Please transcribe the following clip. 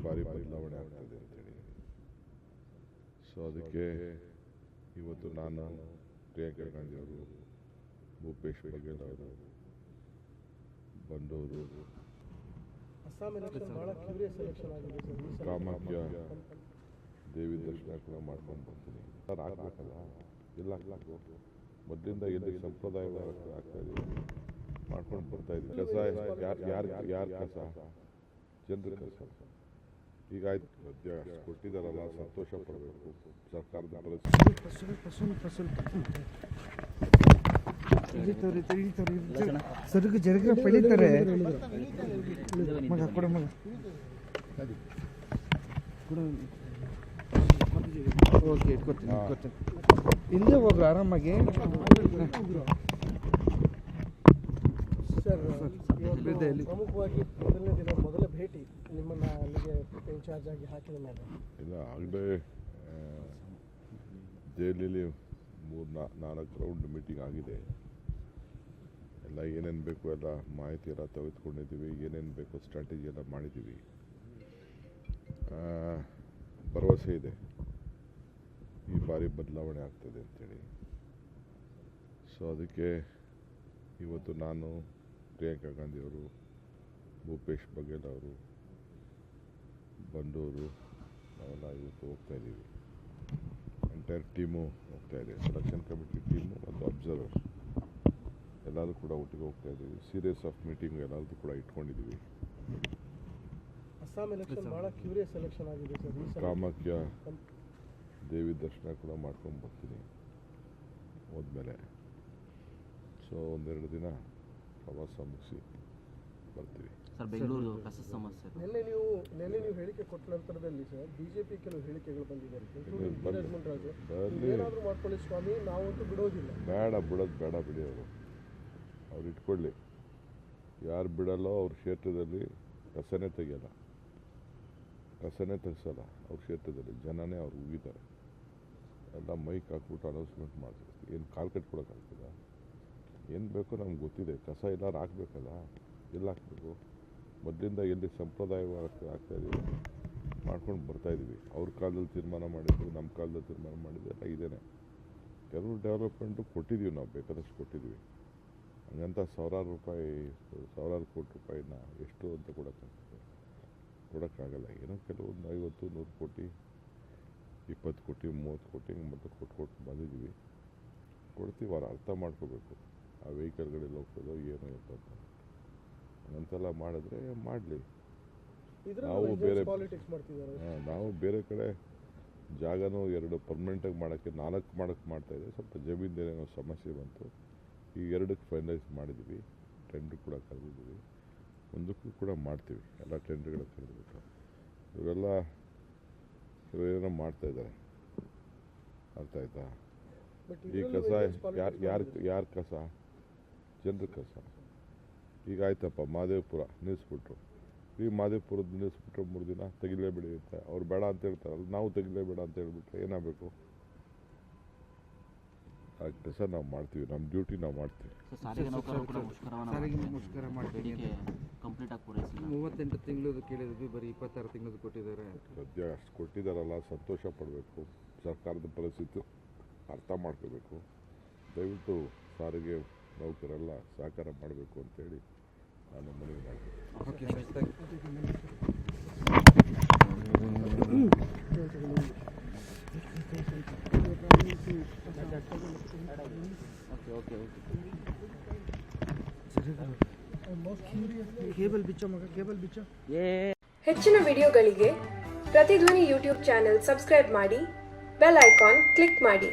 ಬಾರಿ ಬದಲಾವಣೆ ಆಗ್ತದೆ ಅಂತೇಳಿ. ಸೊ ಅದಕ್ಕೆ ಇವತ್ತು ನಾನು ಪ್ರಿಯಾಂಕಾ ಗಾಂಧಿ ಅವರು, ಭೂಪೇಶ್ ಬಘೇಲ್ ಅವರು, ಬಂದವರು, ಕಾಮಾಖ್ಯ ದೇವಿ ದರ್ಶನ ಕೂಡ ಮಾಡ್ಕೊಂಡು ಬರ್ತೀನಿ. ಸರ್ ಆಗ್ಬೇಕಲ್ಲ, ಎಲ್ಲ ಆಗ್ಬೇಕು. ಮೊದಲಿಂದ ಎಲ್ಲಿ ಸಂಪ್ರದಾಯ ಆಗ್ತಾ ಇದೀವಿ, ಮಾಡ್ಕೊಂಡು ಬರ್ತಾ ಇದ್ದೀವಿ. ಕಸ ಯಾರು ಕಸ? ಜನರ ಕಸ. ಈಗ ಆಯ್ತು, ಮಧ್ಯ ಕೊಟ್ಟಿದ್ದಾರಲ್ಲ, ಸಂತೋಷ ಪಡಬೇಕು. ಸರ್ಕಾರದ ಸರಿಗೆ ಜರಗ ಪಡಿತಾರೆ. ಮಗ ಕೊಡ, ಮಗ ಓಕೆ, ಇಟ್ಕೊತೀನಿ. ಇಲ್ಲೇ ಹೋಗ್ರು ಆರಾಮಾಗಿ. ಸರ್, ಪ್ರಮುಖವಾಗಿ ಮೊದಲನೇ ದಿನ ಮೊದಲ ಭೇಟಿ ನಿಮ್ಮನ್ನು ಅಲ್ಲಿಗೆ ಇನ್ಚಾರ್ಜ್ ಆಗಿ ಹಾಕಿದ ಮೇಲೆ ಇಲ್ಲ, ಆಗಲೇ ದೆಹಲಿಯಲ್ಲಿ 3-4 ರೌಂಡ್ ಮೀಟಿಂಗ್ ಆಗಿದೆ. ಎಲ್ಲ ಏನೇನು ಬೇಕು ಎಲ್ಲ ಮಾಹಿತಿ ಎಲ್ಲ ತೆಗೆದುಕೊಂಡಿದ್ದೀವಿ. ಏನೇನು ಬೇಕು ಸ್ಟ್ರಾಟಜಿ ಎಲ್ಲ ಮಾಡಿದ್ದೀವಿ. ಭರವಸೆ ಇದೆ ಈ ಬಾರಿ ಬದಲಾವಣೆ ಆಗ್ತದೆ ಅಂತೇಳಿ. ಸೊ ಅದಕ್ಕೆ ಇವತ್ತು ನಾನು, ಪ್ರಿಯಾಂಕಾ ಗಾಂಧಿ ಅವರು, ಭೂಪೇಶ್ ಬಘೇಲ್ ಅವರು, ಬಂದವರು, ನಾವೆಲ್ಲ ಇವತ್ತು ಹೋಗ್ತಾ ಇದ್ದೀವಿ. ಎಂಟೈರ್ ಟೀಮು ಹೋಗ್ತಾ ಇದೆ. ಸೆಲೆಕ್ಷನ್ ಕಮಿಟಿ ಟೀಮು ಮತ್ತು ಅಬ್ಸರ್ವರ್ ಎಲ್ಲರೂ ಕೂಡ ಒಟ್ಟಿಗೆ ಹೋಗ್ತಾ ಇದ್ದೀವಿ. ಸೀರೀಸ್ ಆಫ್ ಮೀಟಿಂಗ್ ಎಲ್ಲರದ್ದು ಕೂಡ ಇಟ್ಕೊಂಡಿದ್ದೀವಿ. ಅಸ್ಸಾಂ ಎಲೆಕ್ಷನ್ ಭಾಳ ಕ್ಯೂರಿಯಸ್ ಎಲೆಕ್ಷನ್ ಆಗಿದೆ ಸರ್. ಕಾಮಾಖ್ಯ ದೇವಿ ದರ್ಶನ ಕೂಡ ಮಾಡ್ಕೊಂಡು ಬರ್ತೀನಿ ಹೋದ್ಮೇಲೆ. ಸೊ 1-2 ದಿನ ಪ್ರವಾಸ ಮುಗಿಸಿ ಬರ್ತೀವಿ. ಸರ್, ಬೆಂಗಳೂರು ಕಸ ಸಮಸ್ಯೆ ನಿನ್ನೆ ನೀವು ಹೇಳಿಕೆ ಕೊಟ್ಟ ನಂತರದಲ್ಲಿ ಸರ್ ಬಿಜೆಪಿ ಕೆಲವು ಹೇಳಿಕೆಗಳು ಬಂದಿದ್ದಾರೆ. ಏನಾದರೂ ಮಾಡ್ಕೊಳ್ಳಿ ಸ್ವಾಮಿ, ನಾವಂತೂ ಬಿಡೋದಿಲ್ಲ. ಬಿಡೋದು ಬೇಡ, ಬಿಡಿ. ಅವ್ರು ಇಟ್ಕೊಳ್ಳಿ. ಯಾರು ಬಿಡಲ್ಲೋ ಅವ್ರ ಕ್ಷೇತ್ರದಲ್ಲಿ ಕಸನೇ ತೆಗಿಯಲ್ಲ, ಕಸನೇ ತೆಗಿಸಲ್ಲ. ಅವ್ರ ಕ್ಷೇತ್ರದಲ್ಲಿ ಜನನೇ ಅವ್ರು ಉಗಿತಾರೆ. ಎಲ್ಲ ಮೈಕ್ ಹಾಕ್ಬಿಟ್ಟು ಅನೌನ್ಸ್ಮೆಂಟ್ ಮಾಡ್ತಾರೆ. ಏನು ಕಾಲು ಕಟ್ಕೊಡೋಕ್ಕಾಗ್ತದ? ಏನು ಬೇಕೋ ನಮ್ಗೆ ಗೊತ್ತಿದೆ. ಕಸ ಎಲ್ಲರೂ ಹಾಕ್ಬೇಕಲ್ಲ, ಎಲ್ಲ ಹಾಕ್ಬೇಕು. ಮೊದಲಿಂದ ಎಲ್ಲಿ ಸಂಪ್ರದಾಯ ಆಗ್ತಾ ಇದೀವಿ, ಮಾಡ್ಕೊಂಡು ಬರ್ತಾಯಿದ್ದೀವಿ. ಅವ್ರ ಕಾಲದಲ್ಲಿ ತೀರ್ಮಾನ ಮಾಡಿದ್ದು, ನಮ್ಮ ಕಾಲದಲ್ಲಿ ತೀರ್ಮಾನ ಮಾಡಿದ್ದು ಎಲ್ಲ ಇದೇನೆ. ಕೆಲವು ಡೆವಲಪ್ಮೆಂಟು ಕೊಟ್ಟಿದ್ದೀವಿ, ನಾವು ಬೇಕಾದಷ್ಟು ಕೊಟ್ಟಿದ್ದೀವಿ. ಹಂಗಂತ ಸಾವಿರಾರು ಕೋಟಿ ರೂಪಾಯಿನ ಎಷ್ಟು ಅಂತ ಕೊಡೋಕ್ಕಾಗಲ್ಲ. ಏನೋ ಕೆಲವೊಂದು 50-100 ಕೋಟಿ, 20 ಕೋಟಿ, 30 ಕೋಟಿ ಮತ್ತು ಕೊಟ್ಟು ಬಂದಿದ್ದೀವಿ. ಕೊಡ್ತೀವಿ. ಅವ್ರು ಅರ್ಥ ಮಾಡ್ಕೋಬೇಕು. ಆ ವೆಹಿಕಲ್ಗಳಲ್ಲಿ ಹೋಗ್ತದೋ ಏನೋ ಅಂತ. ಹಂಗಂತೆಲ್ಲ ಮಾಡಿದ್ರೆ ಮಾಡಲಿ. ನಾವು ಬೇರೆ ಕಡೆ ಜಾಗನೂ 2 ಪರ್ಮನೆಂಟಾಗಿ ಮಾಡೋಕ್ಕೆ 4 ಮಾಡೋಕ್ಕೆ ಮಾಡ್ತಾಯಿದ್ದೆ. ಸ್ವಲ್ಪ ಜಮೀನೇನೋ ಸಮಸ್ಯೆ ಬಂತು. ಈ 2ಕ್ಕೆ ಫೈನಲೈಸ್ ಮಾಡಿದ್ದೀವಿ. ಟೆಂಡ್ರ್ ಕೂಡ ಕರೆದಿದ್ದೀವಿ. 1ಕ್ಕೂ ಕೂಡ ಮಾಡ್ತೀವಿ. ಎಲ್ಲ ಟೆಂಡ್ರ್ಗಳು ಕರೆದ್ಬಿಟ್ಟು ಇವರೆಲ್ಲ ಮಾಡ್ತಾಯಿದ್ದಾರೆ. ಅರ್ಥ ಆಯ್ತಾ? ಈ ಕಸ ಯಾರು ಕಸ? ಜನರ ಕಸ. ಈಗ ಆಯ್ತಪ್ಪ, ಮಹದೇವಪುರ ನಿಲ್ಲಿಸ್ಬಿಟ್ರು. ಈ ಮಹದೇವಪುರದ ನಿಲ್ಲಿಸ್ಬಿಟ್ರೆ 3 ದಿನ ತೆಗಿಲೇಬೇಡಿ ಅಂತ ಅವ್ರು ಬೇಡ ಅಂತ ಹೇಳ್ತಾರಲ್ಲ, ನಾವು ತೆಗಿಲೇಬೇಡ ಅಂತ ಹೇಳ್ಬಿಟ್ರೆ ಏನಾಗಬೇಕು? ಆ ಕೆಲಸ ನಾವು ಮಾಡ್ತೀವಿ. ನಮ್ಮ ಡ್ಯೂಟಿ ನಾವು ಮಾಡ್ತೀವಿ. 38 ತಿಂಗಳು ಕೇಳಿದ್ವಿ, ಬರೀ 26 ತಿಂಗಳು ಕೊಟ್ಟಿದ್ದಾರೆ. ಸದ್ಯ ಅಷ್ಟು ಕೊಟ್ಟಿದ್ದಾರಲ್ಲ, ಸಂತೋಷ ಪಡಬೇಕು. ಸರ್ಕಾರದ ಪರಿಸ್ಥಿತಿ ಅರ್ಥ ಮಾಡ್ಕೋಬೇಕು. ದಯವಿಟ್ಟು ಸಾರಿಗೆ ನೌಕರೆಲ್ಲ ಸಹಕಾರ ಮಾಡಬೇಕು ಅಂತೇಳಿ ನಾನು ಮನವಿ ಮಾಡ್ತೀನಿ. ಹೆಚ್ಚಿನ ವಿಡಿಯೋಗಳಿಗೆ ಪ್ರತಿಧ್ವನಿ ಯೂಟ್ಯೂಬ್ ಚಾನೆಲ್ ಸಬ್ಸ್ಕ್ರೈಬ್ ಮಾಡಿ, ಬೆಲ್ ಐಕಾನ್ ಕ್ಲಿಕ್ ಮಾಡಿ.